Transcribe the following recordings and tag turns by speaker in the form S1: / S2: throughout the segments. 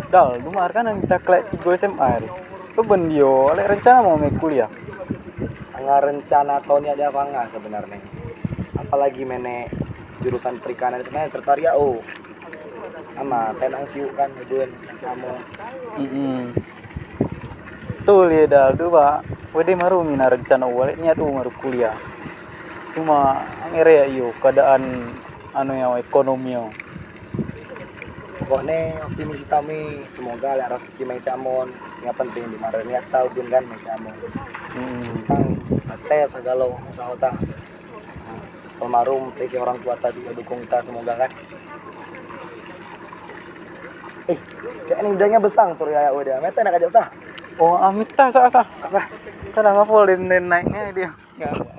S1: Dal, dumar kan yang kita kelek 3 SMA hari. Keben dia, oleh rencana mau make kuliah.
S2: Angga rencana tahun ada apa enggak sebenarnya? Apalagi mene jurusan perikanan sebenarnya tertarik ya ama penang siu kan beun sama
S1: Betul ya Dal, tuh Pak. Wede maru mina rencana wale niat maru kuliah. Cuma angere ya iyo keadaan anu ya ekonomi yo.
S2: pokoknya optimis kami semoga lah rezeki mai samon yang penting di mana niat tahu pun kan mai samon tentang tes segala usaha ta almarhum si orang tua ta sih dukung kita semoga kan kayak ini udahnya besang tuh ya udah meta nak aja usah
S1: Oh, amit ta sa.
S2: usah
S1: Kadang ngapol din naiknya dia.
S2: enggak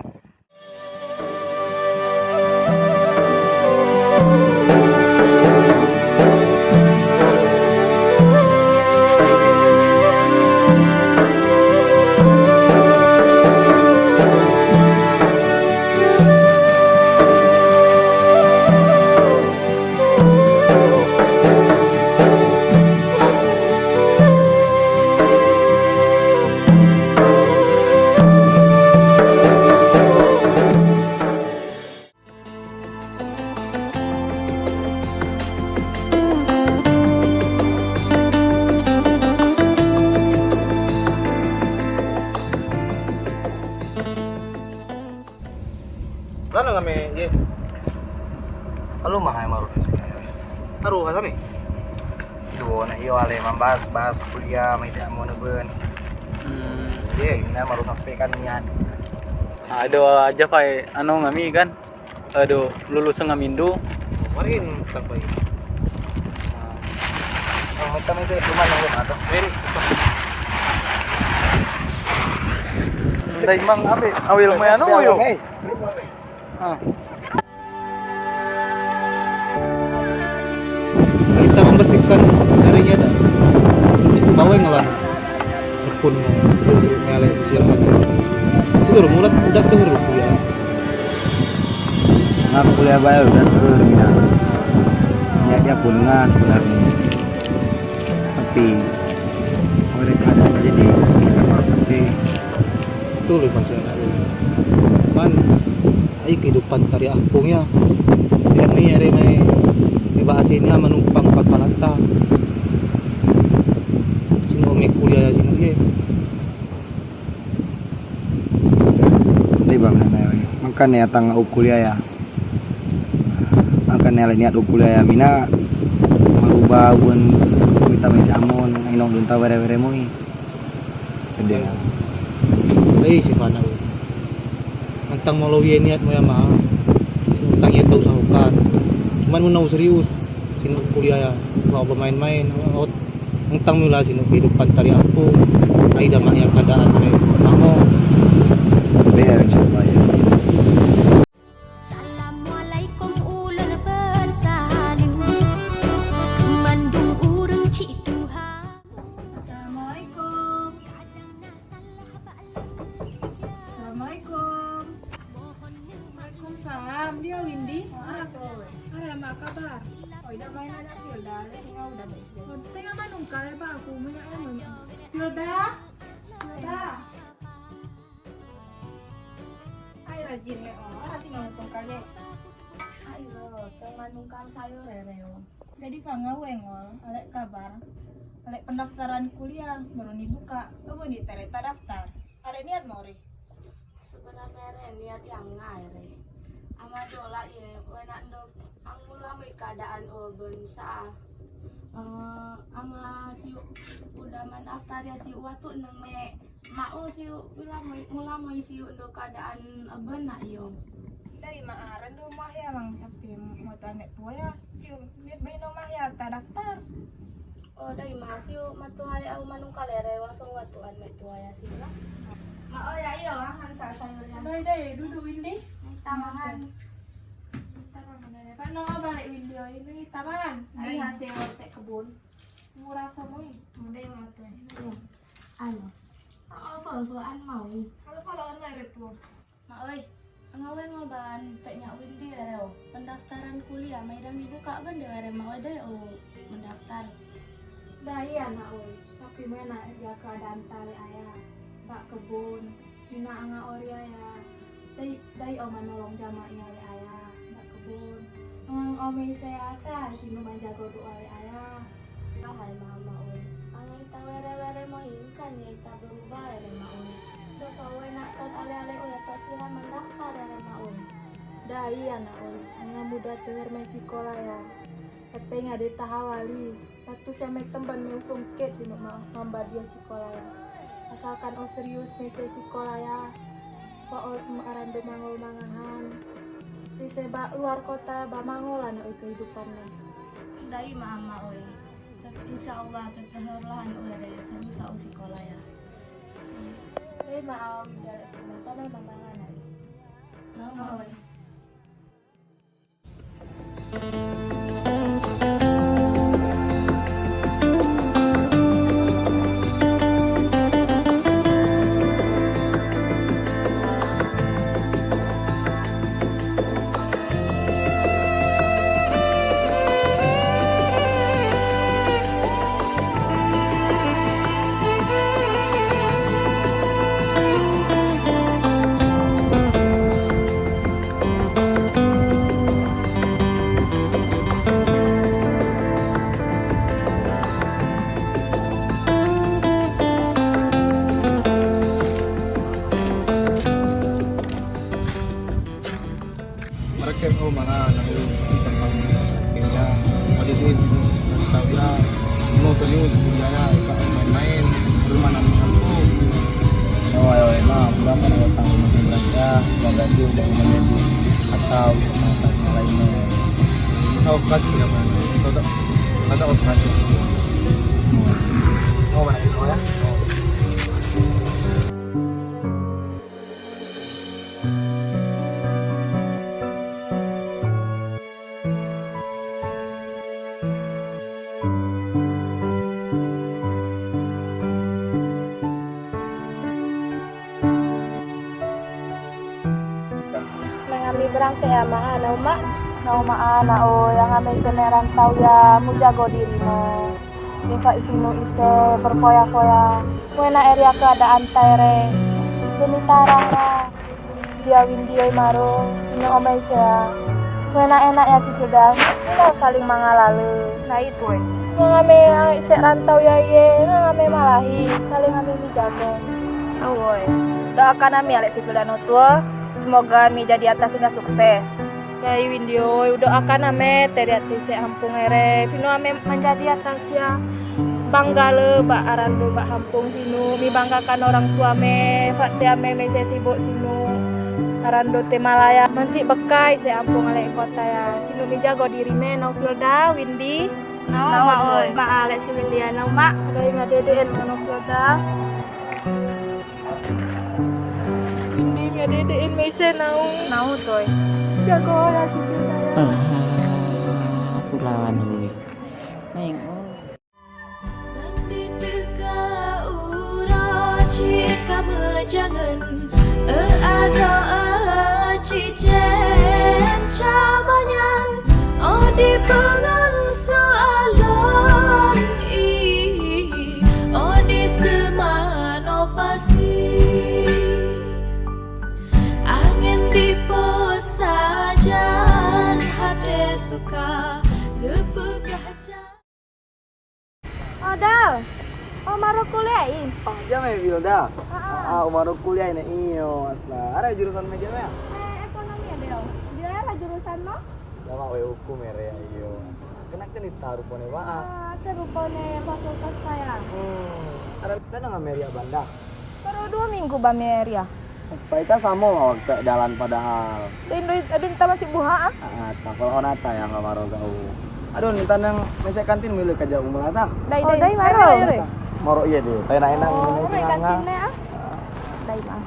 S3: Mana kami ye?
S2: Halo mahal maru
S3: Taruh kami.
S2: Duo na iyo ale membahas kuliah mai samon beun jadi ini maru sampai kan niat
S1: Ada aja kayak anu ngami kan. Aduh, lulus ngamindo.
S3: Marin tapai.
S2: kita mai saya rumah nunggu atau
S1: Dai mang abe, awil mo ano yo. Ah.
S3: Kita membersihkan darinya dah. Situ bawa ngalah. Repun terus ngale silakan. Itu mulut udah tuh ya.
S2: ngaku kuliah bayar udah termina niatnya pun nggak sebenarnya tapi oleh keadaan jadi kita harus sampai
S3: Itu loh masalah. Man, ay kehidupan tari apungnya. Dia may ere may ibahasinnya menumpang kapalanta. Sino may kuliah sino ye.
S2: Di bang na makanya tang kuliah ya makanya niat kuliah ya mina merubah bun kita masih amon inong dunta were mo gede
S3: Ay si Pana. Antang malawi niat mo ya mah. Antang itu usahakan. Cuman mau serius. Sino kuliah ya. Mau bermain-main. Antang mula sino kehidupan tari apung. Ay damang yang keadaan ay mau.
S2: biar insyaallah ya
S4: Assalamualaikum ulun pensalin Mandung urang Ciduha
S5: Assalamualaikum. Assalamualaikum. Waalaikumsalam. Dia Windy. Ada mak kabar.
S6: Oh, ida main aja Hilda, singa udah beres.
S5: Oh, tengah manung kale ba aku banyak anu. Hilda. Hilda.
S6: Ayo rajin le, oh, singa untung kali.
S5: Ayo, tengah nungkang sayur reo. Jadi pangawe ngol, alek kabar. Alek pendaftaran kuliah baru dibuka. Kamu di tereta daftar. Ada niat mau ri?
S6: Sebenarnya niat yang ngai. Ama dola ye, wenak dok ang mula may keadaan o bensa. Ama si udah mendaftar ya si watu nang me mau si mula mo si untuk keadaan benak yo.
S5: Dari maaran do mah ya mang sapi mau tamek tua ya. Siu mir bayi no mah ya ta daftar.
S6: Oh dari masih matuhay au manung kalere langsung watuan metua ya sih lah. Oh ya iyo ang sa sayurnya.
S5: Dai duduk Windy.
S6: Tangan.
S5: Paano nga balik Windy ini taman?
S6: Ay hasil tek kebun.
S5: Murah semua.
S6: Muda yung matuan. Ano? Fal-falan mau.
S5: Kalau online itu.
S6: Oi, ngawe ngoban teknya Windy ya pendaftaran kuliah may dang dibuka ban de ware mau ada mendaftar.
S5: Dah iya nak oi, tapi mana ya keadaan tali ayah, bak kebun, dina anga ori ayah, dai om menolong jama iya le ayah, bak kebun, ang omi saya teh sinu menjaga doa le ayah.
S6: Hai mama oi. Ang ita were-were mo hingkan ya ita berubah ya ma oi. Do kowe nak ton ale-ale oi atau sira mendaftar ya ma oi.
S5: Dah iya nak oi, anga muda teher me sekolah ya, tapi ngade tahawali, waktu saya me temban me sungket sinu mamba dia sekolah ya. Asalkan oh serius me sekolah ya, pak oh arando mangol mangahan, di seba luar kota ba mangolan oi kehidupannya.
S6: Dai mama oi. Insyaallah tetehurlahan oi re susah sekolah ya.
S5: Maaf, jalan sebentar mangan oi.
S6: Mama oi.
S3: Mereka oh mana anak lu tempat kayaknya modikin tahu ya mau serius kuliahnya tak main-main bermain aku
S2: Oh ayo enak, berapa nih utang masih berasa, nggak gaji udah menjadi atau yang lainnya.
S3: tahu lagi ya mana tahu tak tahu lagi
S2: Oh mana itu ya?
S6: Mengami berangkat ya mak ana mak. Nau mak ana o yang ame seneran tau ya mu jago dirimu. Ika isinu ise berfoya-foya. Wena area keadaan taire. Demi tarara. Dia windioi maro sinu ome ya. Wena enak ya si gedang. Kita saling mangalalu. Nah itu ngame ise rantau ya ye ngame malahi saling ngame jago.
S7: Oi, doakan kami alek si Fildano tua, semoga mi jadi atas hingga sukses.
S6: Yai windio doakan ame teri ati se ampung ere vino ame menjadi atas ya bangga le bak arando bak hampung sinu mi banggakan orang tua me fakti ame me se sibuk sinu arando te Malaya mansi bekai se ampung alek kota ya sinu mi jago diri me no Filda Windy
S7: Mak oi, mak alek si Windiana mak.
S6: dari ngadeden no Filda Windy ngadeden me se nau
S7: toy.
S6: jago ya si Filda ya.
S8: Sulawan hui. Neng
S4: Jangan ada cincin cabanyan oh di pengan soalan oh di semano pasti angin di pot sajan hati suka gepegah
S6: Dal, Maro kuliahin.
S2: Oh jam ya Wilda. Umar kuliah ini iyo asla. Ada jurusan meja ya?
S6: Ekonomi ya Del. Dia lah jurusan lo?
S2: Sama we hukum ya iyo. Kena kan ditaruh pone wa.
S6: Ada rupanya fakultas saya.
S2: Ada nggak Meria Banda?
S7: Baru 2 minggu ba Meria.
S2: Supaya kita sama waktu jalan padahal.
S7: Aduh kita masih buha.
S2: Kalau onata yang nggak maro kau. Aduh, nih tanang mesek kantin milik aja umulasa.
S7: Dai maro.
S2: Moro iya deh, enak-enak
S7: Oh,
S2: ini
S7: kantinnya ah. Dai mah.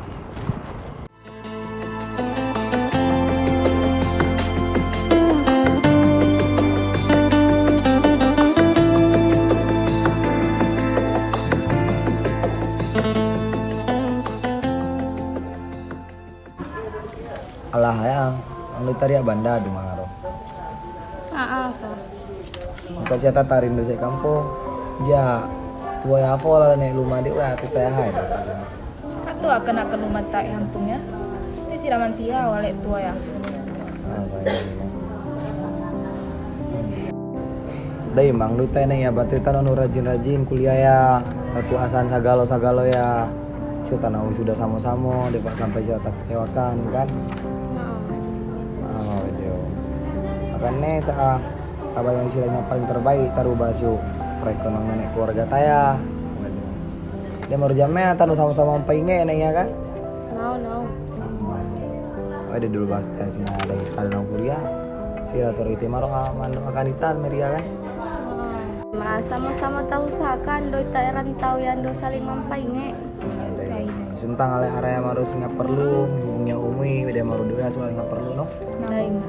S2: Alah ya, ang litaria banda di mangaro.
S7: Tuh.
S2: Maka siya tatarin do sa kampo. Ja tua ya pola nih rumah dia wah kita hai.
S7: Itu akan rumah tak hampungnya. Ini siraman sia oleh tua ya.
S2: Dai mang lu teh ya berarti tanah nu rajin-rajin kuliah ya. Satu asan sagalo ya. Kita tahu sudah sama-sama dapat sampai jauh tak kecewakan kan. Oh, jo. Makanya saat apa yang istilahnya paling terbaik taruh basio perekonomian keluarga taya. Dia mau jamnya taruh sama-sama pengen ya kan.
S6: No.
S2: Ada dulu bahas tesnya dari karena kuliah. Siratur itu makan itan meria kan.
S6: Sama-sama tahu usahakan doi tak rantau yang do saling mampainge.
S2: Suntang ale area maru singa perlu, punya umi, dia maru dua soal nggak perlu no.
S6: Daim.